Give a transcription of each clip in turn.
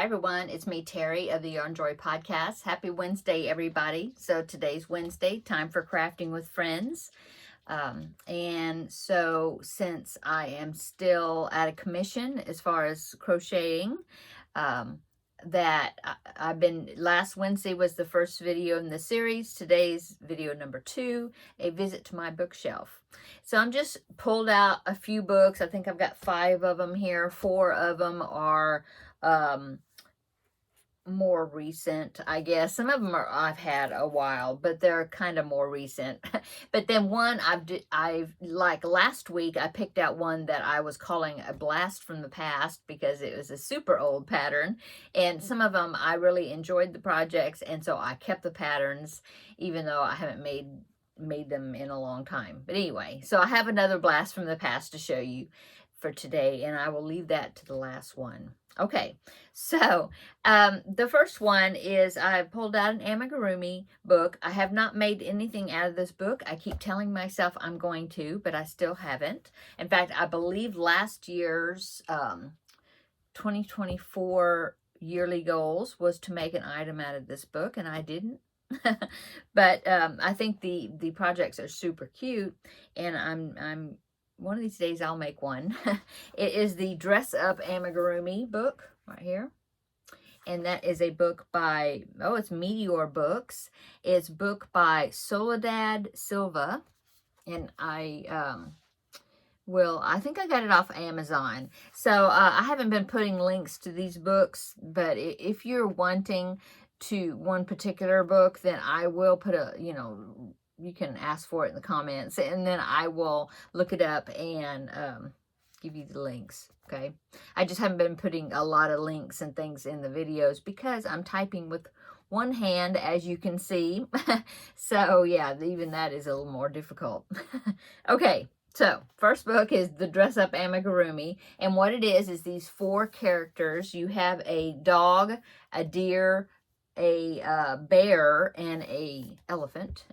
Hi everyone, it's me Terri of the Yarn Joy Podcast. Happy Wednesday everybody. So today's Wednesday, time for crafting with friends. And so since I am still at a commission as far as crocheting, last Wednesday was the first video in the series. Today's video number 2, a visit to my bookshelf. So I'm just pulled out a few books. I think I've got 5 of them here. 4 of them are more recent, I guess. Some of them I've had a while, but they're kind of more recent. But then one I've like last week I picked out one that I was calling a blast from the past because it was a super old pattern, and some of them I really enjoyed the projects, and so I kept the patterns even though I haven't made them in a long time. But anyway, so I have another blast from the past to show you for today, and I will leave that to the last one. Okay, so the first one is I pulled out an Amigurumi book. I have not made anything out of this book. I keep telling myself I'm going to, but I still haven't. In fact, I believe last year's 2024 yearly goals was to make an item out of this book, and I didn't. But I think the projects are super cute, and I'm one of these days I'll make one. It is the Dress Up Amigurumi book right here. And that is a book by, it's Meteor Books. It's a book by Soledad Silva. And I think I got it off Amazon. So I haven't been putting links to these books, but if you're wanting to one particular book, then I will put you can ask for it in the comments, and then I will look it up and give you the links, okay? I just haven't been putting a lot of links and things in the videos because I'm typing with one hand, as you can see. So, yeah, even that is a little more difficult. Okay, so first book is The Dress Up Amigurumi, and what it is these 4 characters. You have a dog, a deer, a bear, and an elephant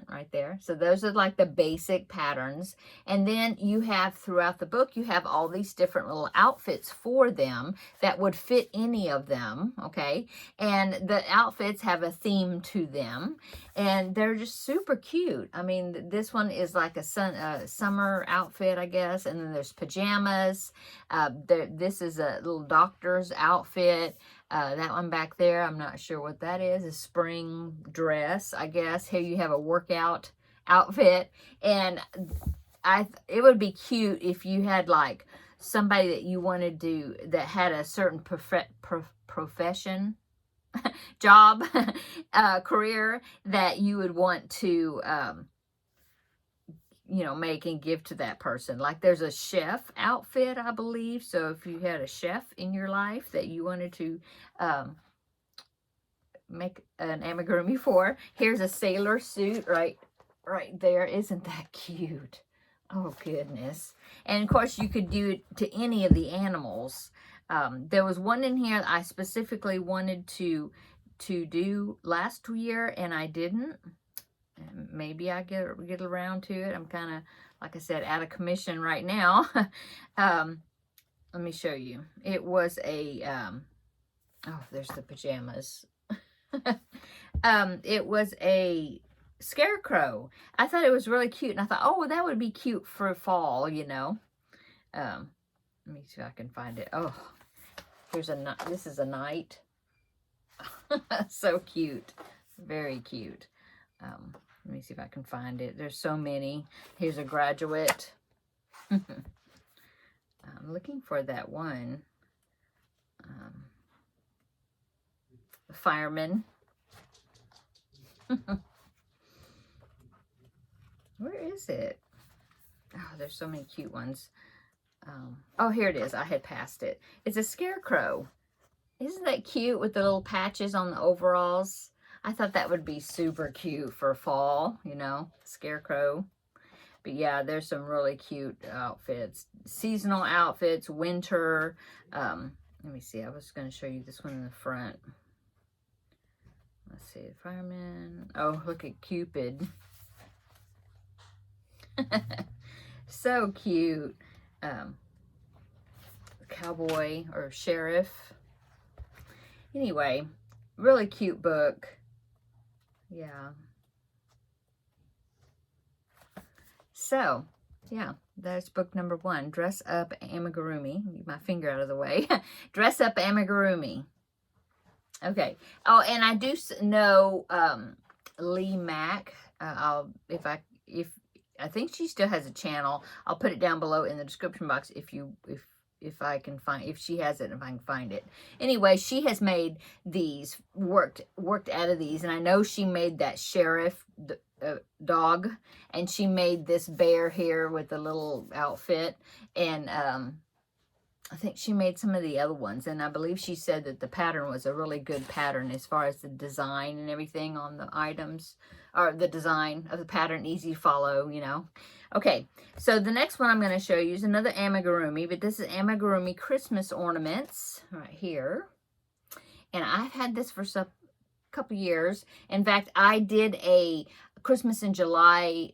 right there. So those are like the basic patterns, and then you have throughout the book you have all these different little outfits for them that would fit any of them, okay? And the outfits have a theme to them, and they're just super cute. I mean, this one is like a summer outfit, I guess, and then there's pajamas. This is a little doctor's outfit. That one back there, I'm not sure what that is. A spring dress, I guess. Here you have a workout outfit. And it would be cute if you had like somebody that you wanted to, that had a certain profession, job, career that you would want to make and give to that person. Like there's a chef outfit, I believe. So if you had a chef in your life that you wanted to make an amigurumi for, here's a sailor suit right there. Isn't that cute? Oh goodness. And of course you could do it to any of the animals. There was one in here that I specifically wanted to do last year, and I didn't. Maybe I get around to it. I'm kind of, like I said, out of commission right now. Let me show you. It was a, there's the pajamas. It was a scarecrow. I thought it was really cute, and I thought, well, that would be cute for fall, Let me see if I can find it. Oh, this is a knight. So cute. Very cute. Let me see if I can find it. There's so many. Here's a graduate. I'm looking for that one. The fireman. Where is it? Oh, there's so many cute ones. Oh, here it is. I had passed it. It's a scarecrow. Isn't that cute with the little patches on the overalls? I thought that would be super cute for fall, scarecrow. But yeah, there's some really cute outfits. Seasonal outfits, winter. Let me see. I was going to show you this one in the front. Let's see. Fireman. Oh, look at Cupid. So cute. Cowboy or sheriff. Anyway, really cute book. Yeah. So, yeah, that's book number 1. Dress Up Amigurumi. Get my finger out of the way. Dress Up Amigurumi. Okay. Oh, and I do know Lee Mack. If I think she still has a channel. I'll put it down below in the description box if I can find, if she has it, if I can find it. Anyway, she has made these, worked out of these, and I know she made that sheriff dog, and she made this bear here with a little outfit, and I think she made some of the other ones, and I believe she said that the pattern was a really good pattern as far as the design and everything on the items, or the design of the pattern, easy to follow, you know. Okay, so the next one I'm going to show you is another amigurumi, but this is amigurumi Christmas ornaments right here. And I've had this for a couple years. In fact, I did a Christmas in July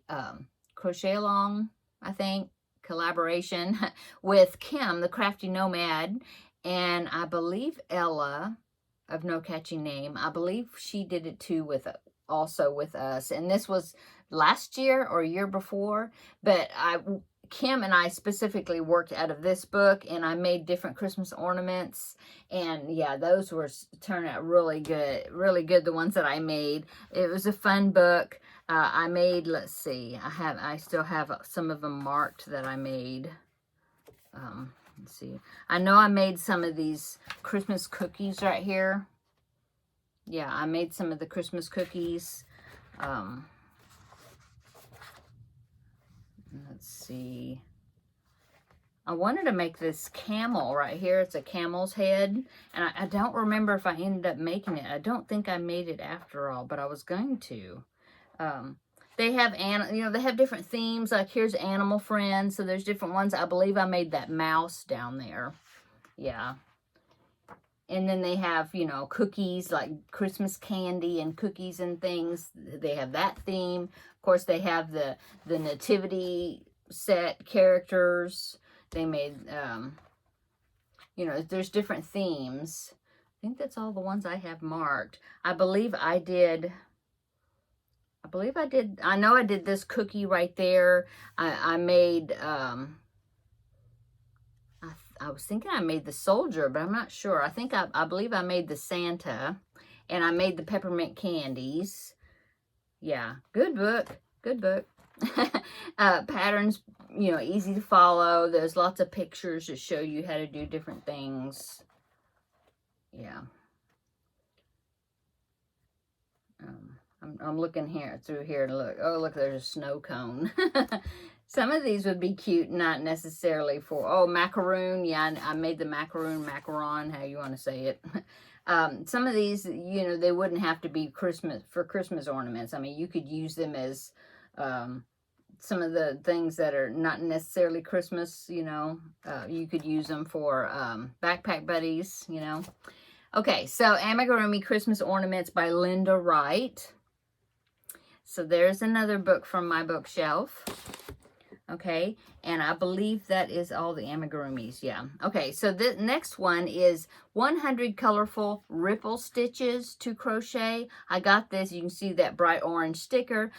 crochet along, I think, collaboration with Kim, the Crafty Nomad, and I believe Ella of No Catchy Name. I believe she did it too also with us, and this was last year or year before, but Kim and I specifically worked out of this book, and I made different Christmas ornaments, and yeah, those turned out really good, the ones that I made. It was a fun book. I made, let's see, I still have some of them marked that I made. Let's see, I know I made some of these Christmas cookies right here. Yeah, I made some of the Christmas cookies. Let's see. I wanted to make this camel right here. It's a camel's head. And I don't remember if I ended up making it. I don't think I made it after all, but I was going to. They have, they have different themes. Like here's Animal Friends. So there's different ones. I believe I made that mouse down there. Yeah. And then they have, cookies, like Christmas candy and cookies and things. They have that theme. Of course, they have the nativity set characters. They made, there's different themes. I think that's all the ones I have marked. I know I did this cookie right there. I made, I was thinking I made the soldier, but I'm not sure. I believe I made the Santa, and I made the peppermint candies. Yeah, good book. Good book. Patterns, easy to follow. There's lots of pictures that show you how to do different things. Yeah. I'm looking through here to look. Oh, look, there's a snow cone. Some of these would be cute, not necessarily for, macaroon. Yeah, I made the macaron, how you want to say it. Some of these, they wouldn't have to be for Christmas ornaments. I mean, you could use them as some of the things that are not necessarily Christmas, you could use them for backpack buddies, Okay, so Amigurumi Christmas Ornaments by Linda Wright. So there's another book from my bookshelf. Okay, and I believe that is all the amigurumis, yeah. Okay, so the next one is 100 colorful ripple stitches to crochet. I got this, you can see that bright orange sticker.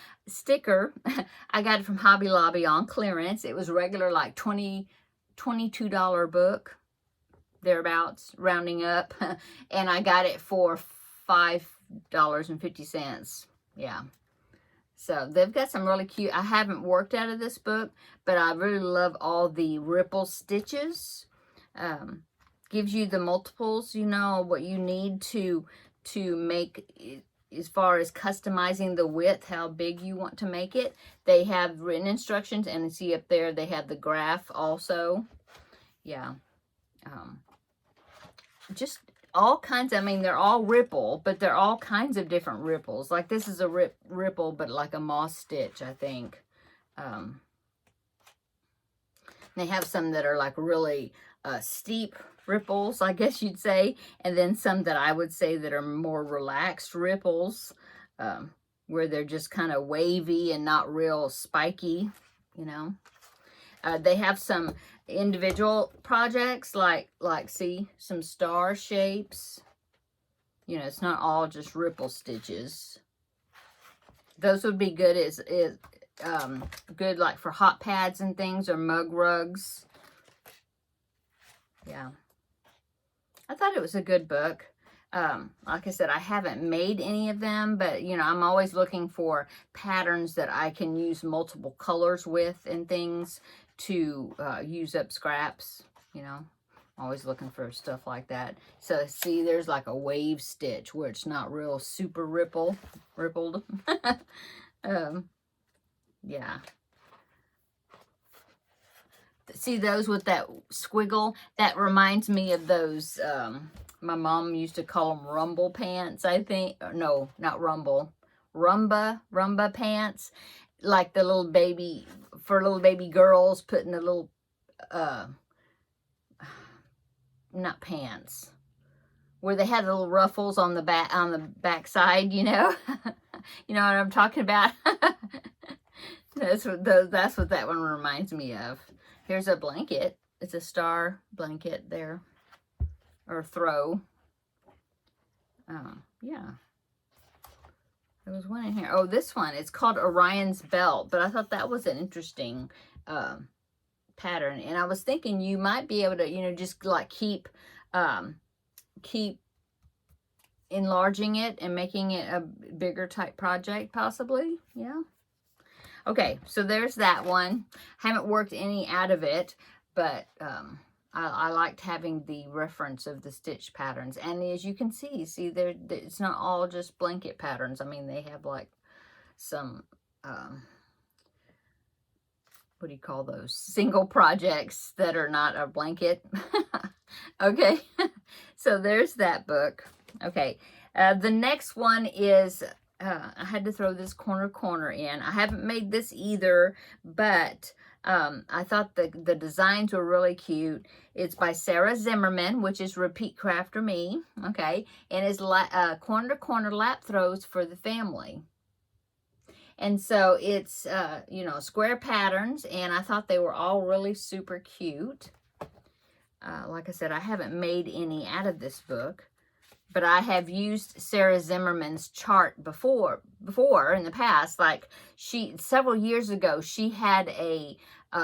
I got it from Hobby Lobby on clearance. It was regular like $22 book, thereabouts, rounding up. And I got it for $5.50, yeah. So they've got some really cute, I haven't worked out of this book, but I really love all the ripple stitches. Gives you the multiples, what you need to make as far as customizing the width, how big you want to make it. They have written instructions, and see up there, they have the graph also. Yeah. Just all kinds, they're all ripple, but they're all kinds of different ripples. Like this is a ripple, but like a moss stitch, I think. They have some that are like really steep ripples, I guess you'd say. And then some that I would say that are more relaxed ripples, where they're just kind of wavy and not real spiky, They have some individual projects, like see, some star shapes. You know, it's not all just ripple stitches. Those would be good good like for hot pads and things, or mug rugs. Yeah. I thought it was a good book. Like I said, I haven't made any of them, but, you know, I'm always looking for patterns that I can use multiple colors with and things to use up scraps, you know. Always looking for stuff like that. So, see, there's like a wave stitch where it's not real super rippled. Yeah. See those with that squiggle? That reminds me of those, my mom used to call them rumble pants, I think. No, not rumble. Rumba pants. Like the little baby, for little baby girls, putting the little, not pants, where they had the little ruffles on the back side, you know? You know what I'm talking about? That's what that one reminds me of. Here's a blanket. It's a star blanket there, or throw. Yeah. There was one in here. Oh, this one. It's called Orion's Belt, but I thought that was an interesting pattern. And I was thinking you might be able to, you know, just like keep enlarging it and making it a bigger type project, possibly. Yeah. Okay, so there's that one. Haven't worked any out of it, but I liked having the reference of the stitch patterns. And as you can see it's not all just blanket patterns. I mean, they have like some, what do you call those? Single projects that are not a blanket. Okay, so there's that book. Okay, the next one is... I had to throw this corner in. I haven't made this either, but I thought the designs were really cute. It's by Sarah Zimmerman, which is Repeat Crafter Me, okay? And it's corner lap throws for the family. And so it's, you know, square patterns, and I thought they were all really super cute. Like I said, I haven't made any out of this book. But I have used Sarah Zimmerman's chart before in the past. Like several years ago, she had a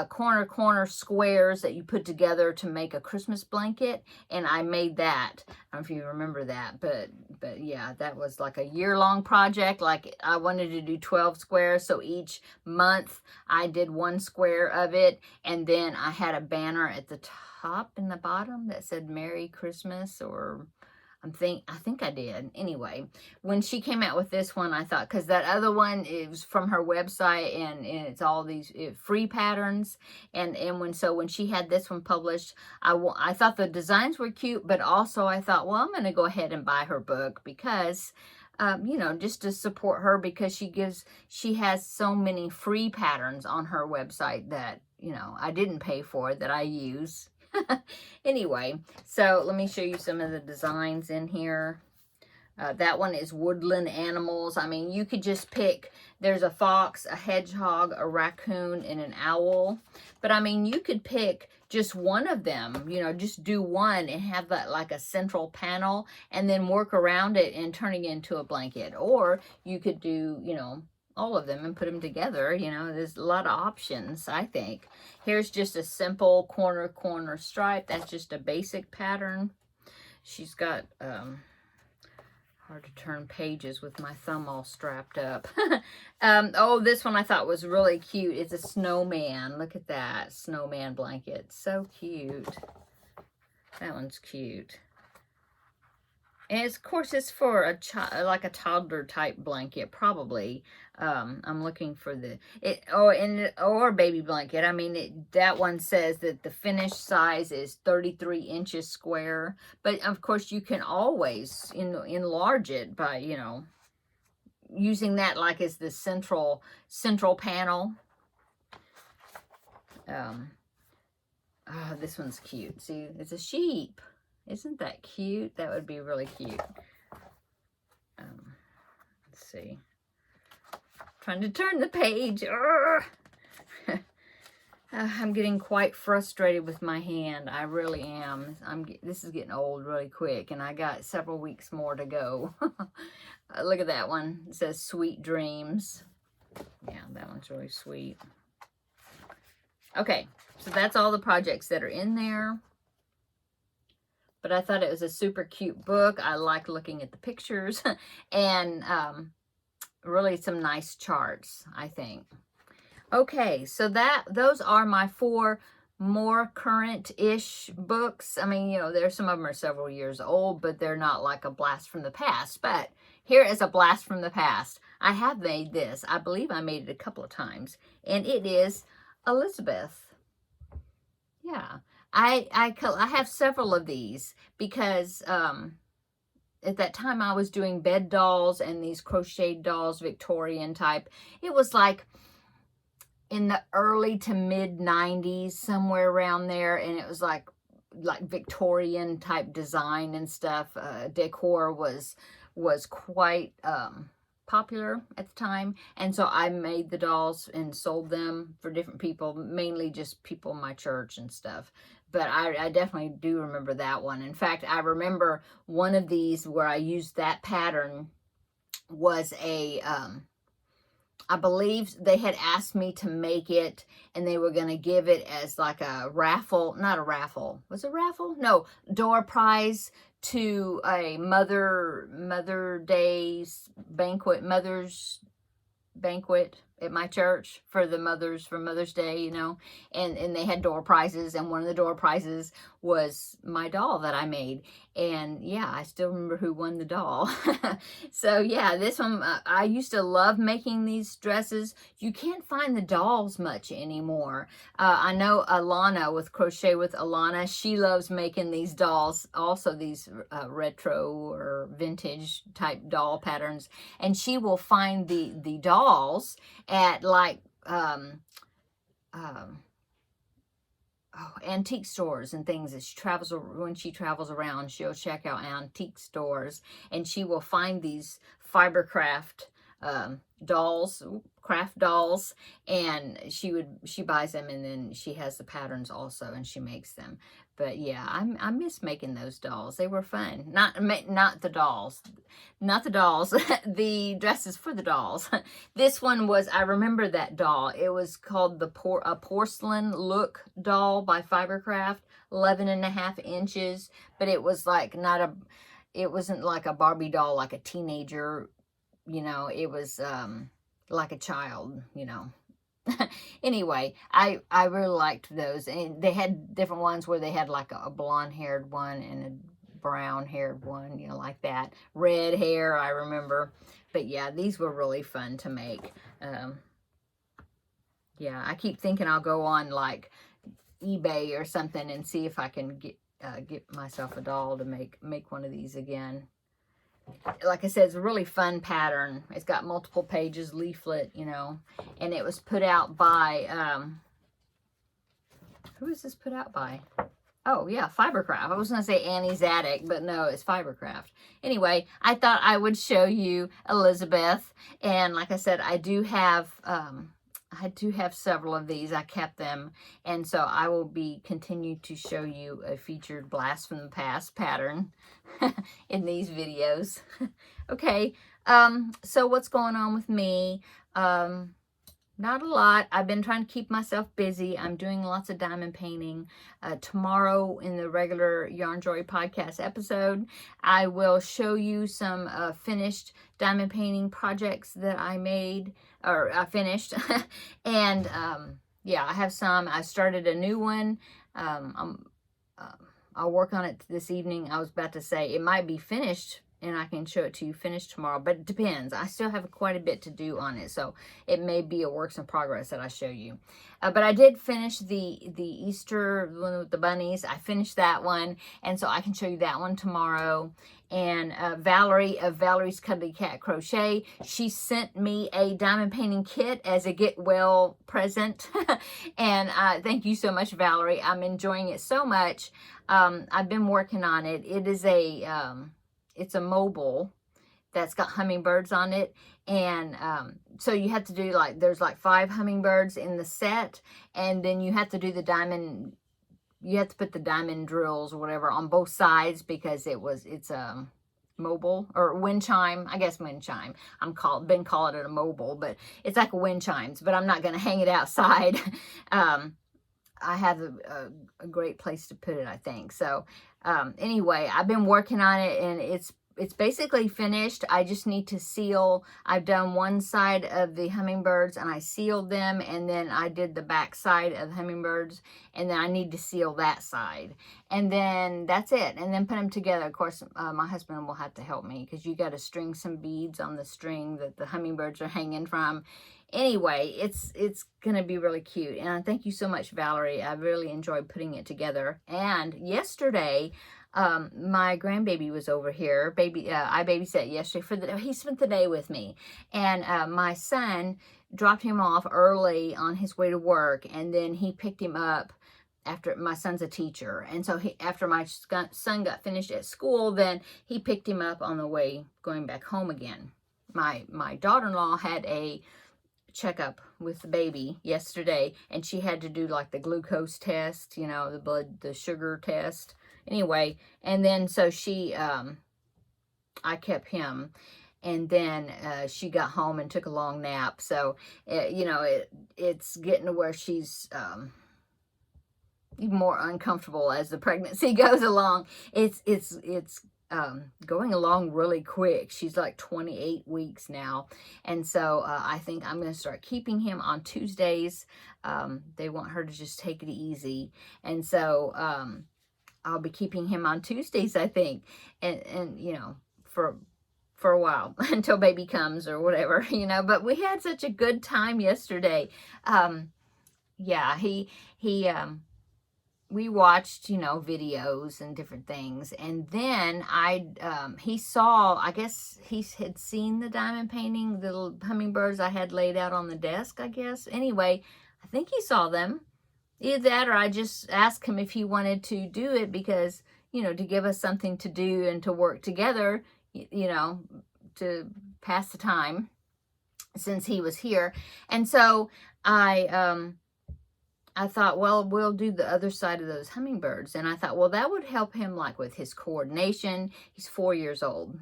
corner squares that you put together to make a Christmas blanket, and I made that. I don't know if you remember that, but yeah, that was like a year-long project. Like I wanted to do 12 squares, so each month I did one square of it, and then I had a banner at the top and the bottom that said Merry Christmas, or I think I did. Anyway, when she came out with this one, I thought, because that other one is from her website, and it's all these free patterns. And when she had this one published, I thought the designs were cute, but also I thought, well, I'm going to go ahead and buy her book because, you know, just to support her, because she has so many free patterns on her website that, you know, I didn't pay for, that I use. Anyway, so let me show you some of the designs in here. That one is woodland animals. I mean, you could just pick, there's a fox, a hedgehog, a raccoon, and an owl. But I mean, you could pick just one of them, you know, just do one and have that like a central panel, and then work around it and turning it into a blanket. Or you could do, you know, all of them and put them together. You know, there's a lot of options, I think. Here's just a simple corner stripe. That's just a basic pattern. She's got, hard to turn pages with my thumb all strapped up. Oh, this one I thought was really cute. It's a snowman. Look at that snowman blanket. So cute. That one's cute. And of course, it's for a child, like a toddler type blanket, probably. I'm looking for or baby blanket. I mean, that one says that the finished size is 33 inches square. But of course, you can always enlarge it by, you know, using that like as the central panel. Oh, this one's cute. See, it's a sheep. Isn't that cute? That would be really cute. Let's see. Trying to turn the page. I'm getting quite frustrated with my hand. I really am. This is getting old really quick, and I got several weeks more to go. Look at that one. It says Sweet Dreams. Yeah, that one's really sweet. Okay, so that's all the projects that are in there. But I thought it was a super cute book. I like looking at the pictures and really some nice charts, I think. Okay, so those are my 4 more current-ish books. I mean, you know, there's some of them are several years old, but they're not like a blast from the past. But here is a blast from the past. I have made this. I believe I made it a couple of times, and it is Elizabeth. Yeah, I have several of these because at that time I was doing bed dolls and these crocheted dolls, Victorian type. It was like in the early to mid 90s, somewhere around there, and it was like Victorian type design and stuff. Decor was quite popular at the time, and so I made the dolls and sold them for different people, mainly just people in my church and stuff. But I definitely do remember that one. In fact, I remember one of these where I used that pattern was a I believe they had asked me to make it, and they were going to give it as like a raffle, not a raffle. Was it raffle? No, door prize to a Mother's banquet at my church for Mother's Day, you know, and they had door prizes, and one of the door prizes was my doll that I made. And yeah, I still remember who won the doll. So yeah, this one, I used to love making these dresses. You can't find the dolls much anymore. I know Alana with Crochet with Alana, she loves making these dolls, also these retro or vintage type doll patterns, and she will find the dolls at like antique stores and things. As when she travels around, she'll check out antique stores, and she will find these fibercraft dolls, craft dolls, and she buys them, and then she has the patterns also, and she makes them. But yeah, I miss making those dolls. They were fun. Not the dolls, the dresses for the dolls. This one was, I remember that doll. It was called a porcelain look doll by Fibercraft, 11.5 inches. But it was like it wasn't like a Barbie doll, like a teenager. You know, it was like a child, you know. Anyway, I really liked those, and they had different ones where they had like a blonde-haired one and a brown-haired one, you know, like that. Red hair, I remember. But yeah, these were really fun to make. Yeah, I keep thinking I'll go on like eBay or something and see if I can get myself a doll to make one of these again. Like I said, it's a really fun pattern. It's got multiple pages, leaflet, you know, and it was put out by, who is this put out by? Oh, yeah, Fibercraft. I was going to say Annie's Attic, but no, it's Fibercraft. Anyway, I thought I would show you Elizabeth, and like I said, I do have several of these. I kept them, and so I will continue to show you a featured Blast from the Past pattern in these videos. Okay, so what's going on with me? Not a lot. I've been trying to keep myself busy. I'm doing lots of diamond painting. Tomorrow in the regular Yarn Joy podcast episode, I will show you some finished diamond painting projects that I made, or I finished. And yeah, I have some. I started a new one. I'll work on it this evening. I was about to say it might be finished and I can show it to you finished tomorrow, but it depends. I still have quite a bit to do on it, so it may be a work in progress that I show you. But I did finish the Easter one with the bunnies. I finished that one, and so I can show you that one tomorrow. And Valerie of Valerie's Cuddly Cat Crochet, she sent me a diamond painting kit as a get well present. And thank you so much, Valerie. I'm enjoying it so much. I've been working on it. It is it's a mobile, that's got hummingbirds on it. And so you have to do like, there's like 5 hummingbirds in the set, and then you have to do the diamond, you have to put the diamond drills or whatever on both sides, because it's mobile or wind chime. I guess wind chime. Been calling it a mobile, but it's like a wind chimes, but I'm not going to hang it outside. I have a great place to put it, I think. So anyway, I've been working on it, and it's basically finished. I just need to seal. I've done one side of the hummingbirds and I sealed them, and then I did the back side of the hummingbirds, and then I need to seal that side, and then that's it, and then put them together. Of course, my husband will have to help me, because you got to string some beads on the string that the hummingbirds are hanging from. Anyway, it's going to be really cute. And thank you so much, Valerie. I really enjoyed putting it together. And yesterday, my grandbaby was over here. I babysat yesterday he spent the day with me. And my son dropped him off early on his way to work, and then he picked him up after. My son's a teacher, and so after my son got finished at school, then he picked him up on the way going back home again. My daughter-in-law had a checkup with the baby yesterday, and she had to do like the glucose test, the sugar test. Anyway, and then so I kept him, and then she got home and took a long nap. So it's getting to where she's even more uncomfortable as the pregnancy goes along. It's going along really quick. She's like 28 weeks now. And so I think I'm going to start keeping him on Tuesdays. They want her to just take it easy. And so I'll be keeping him on Tuesdays, I think. And for a while until baby comes or whatever, but we had such a good time yesterday. Yeah, we watched, videos and different things. And then he saw, I guess he had seen the diamond painting, the little hummingbirds I had laid out on the desk, I guess. Anyway, I think he saw them. Either that, or I just asked him if he wanted to do it, because, to give us something to do and to work together, to pass the time since he was here. And so I thought, well, we'll do the other side of those hummingbirds. And I thought, well, that would help him like with his coordination. He's 4 years old.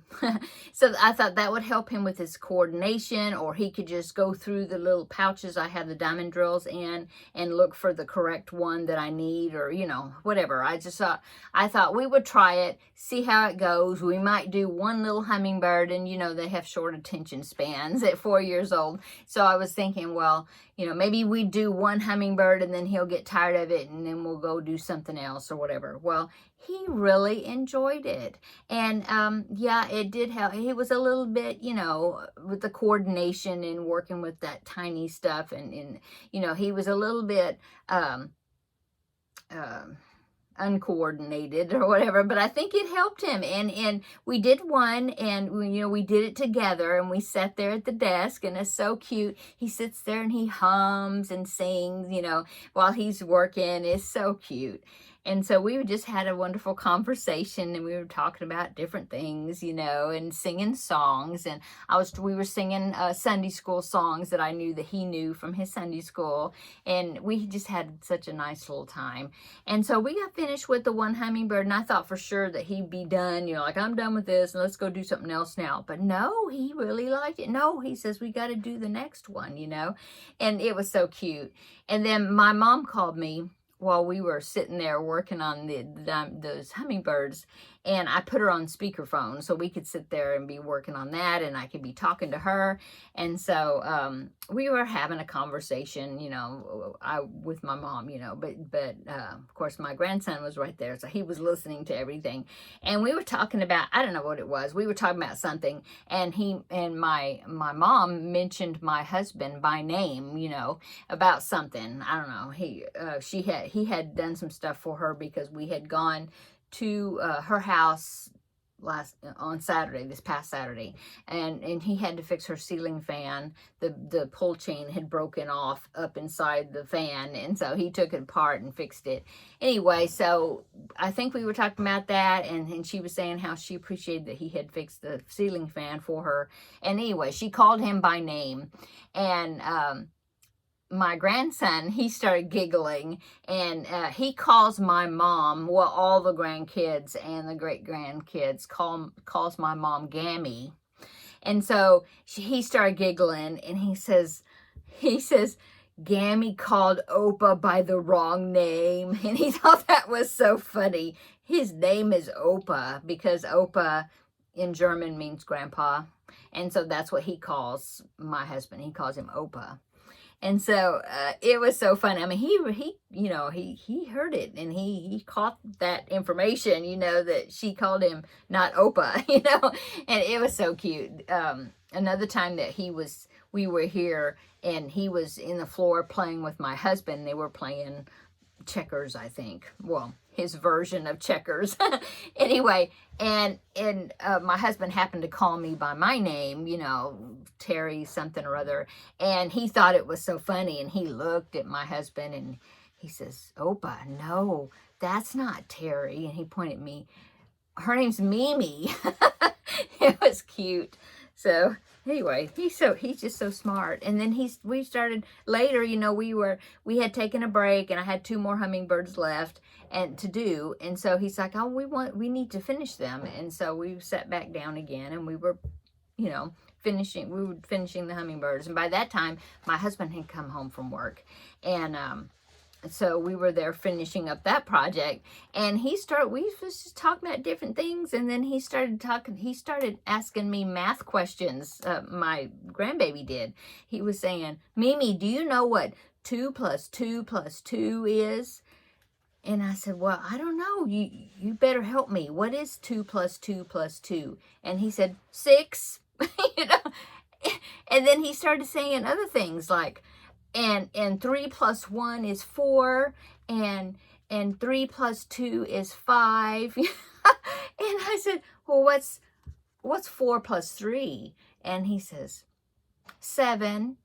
So I thought that would help him with his coordination, or he could just go through the little pouches I have the diamond drills in and look for the correct one that I need, or, whatever. I thought we would try it, see how it goes. We might do one little hummingbird, and, they have short attention spans at 4 years old. So I was thinking, well, maybe we do one hummingbird and then he'll get tired of it, and then we'll go do something else or whatever. Well, he really enjoyed it. And yeah, it did help. He was a little bit, with the coordination and working with that tiny stuff. And he was a little bit uncoordinated or whatever, but I think it helped him. And we did one, and we did it together, and we sat there at the desk, and it's so cute. He sits there and he hums and sings, while he's working. It's so cute. And so we just had a wonderful conversation, and we were talking about different things, and singing songs. And we were singing Sunday school songs that I knew that he knew from his Sunday school. And we just had such a nice little time. And so we got finished with the one hummingbird, and I thought for sure that he'd be done, like, I'm done with this, and let's go do something else now. But no, he really liked it. No, he says, we got to do the next one, and it was so cute. And then my mom called me while we were sitting there working on those hummingbirds, and I put her on speakerphone so we could sit there and be working on that, and I could be talking to her. And so we were having a conversation, with my mom, but of course my grandson was right there, so he was listening to everything. And we were talking about, I don't know what it was. We were talking about something, and my mom mentioned my husband by name, about something. I don't know. He had done some stuff for her, because we had gone to her house on Saturday, this past Saturday, and he had to fix her ceiling fan. The pull chain had broken off up inside the fan, and so he took it apart and fixed it. Anyway, so I think we were talking about that, and she was saying how she appreciated that he had fixed the ceiling fan for her. And anyway, she called him by name, and my grandson, he started giggling, and he calls my mom, well, all the grandkids and the great-grandkids calls my mom Gammy. And so he started giggling, and he says, Gammy called Opa by the wrong name. And he thought that was so funny. His name is Opa because Opa in German means grandpa. And so that's what he calls my husband. He calls him Opa. And so it was so fun. I mean, he heard it, and he caught that information, that she called him not Opa, and it was so cute. Another time that we were here, and he was in the floor playing with my husband. They were playing checkers, I think. Well, his version of checkers. Anyway, and my husband happened to call me by my name, Terri something or other, and he thought it was so funny, and he looked at my husband, and he says, Opa, no, that's not Terri. And he pointed at me. Her name's Mimi. It was cute. So anyway, he's just so smart. And then we started later, we had taken a break, and I had 2 more hummingbirds left and to do. And so he's like, oh, we need to finish them. And so we sat back down again, and we were, finishing the hummingbirds. And by that time, my husband had come home from work, and so we were there finishing up that project, and we was just talking about different things, and then he started asking me math questions. My grandbaby did. He was saying, Mimi, do you know what 2 plus 2 plus 2 is? And I said, well, I don't know. You better help me. What is 2 plus 2 plus 2? And he said, 6. And then he started saying other things like, and 3 plus 1 is 4, and 3 plus 2 is 5. And I said, well, what's 4 plus 3? And he says, 7.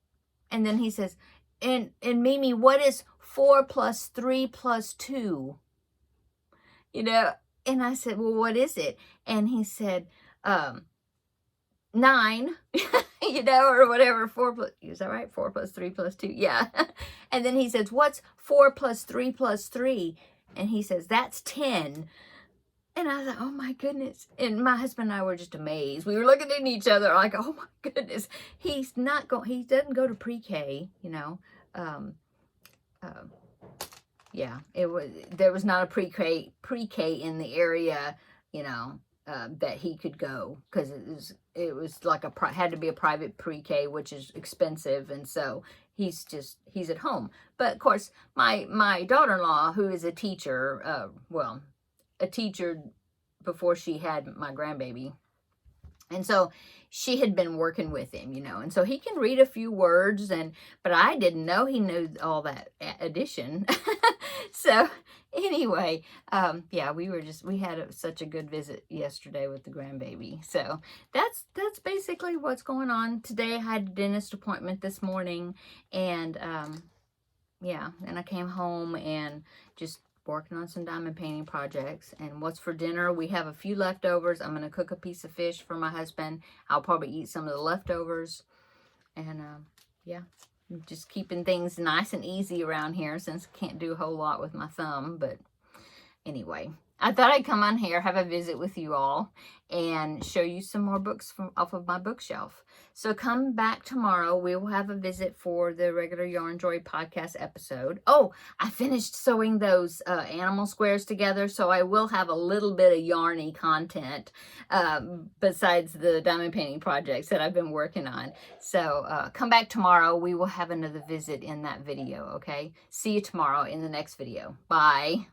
And then he says, and Mimi, what is 4 plus 3 plus 2? And I said, well, what is it? And he said, 9, or whatever. 4 plus, is that right? 4 plus 3 plus 2. Yeah. And then he says, what's 4 plus 3 plus 3? And he says, that's 10. And I thought, oh my goodness. And my husband and I were just amazed. We were looking at each other like, oh my goodness. He doesn't go to pre-K, yeah, there was not a pre-K in the area, that he could go, because it was like had to be a private pre-K, which is expensive, and so he's at home. But of course, my daughter-in-law, who is a teacher, a teacher before she had my grandbaby, and so she had been working with him, and so he can read a few words, but I didn't know he knew all that addition. So anyway, yeah, we had such a good visit yesterday with the grandbaby. So that's basically what's going on today. I had a dentist appointment this morning, and yeah, and I came home and just working on some diamond painting projects. And what's for dinner? We have a few leftovers. I'm going to cook a piece of fish for my husband. I'll probably eat some of the leftovers. And yeah, just keeping things nice and easy around here, since I can't do a whole lot with my thumb. But anyway, I thought I'd come on here, have a visit with you all, and show you some more books off of my bookshelf. So come back tomorrow. We will have a visit for the regular Yarn Joy podcast episode. Oh, I finished sewing those animal squares together, so I will have a little bit of yarny content besides the diamond painting projects that I've been working on. So come back tomorrow. We will have another visit in that video, okay? See you tomorrow in the next video. Bye.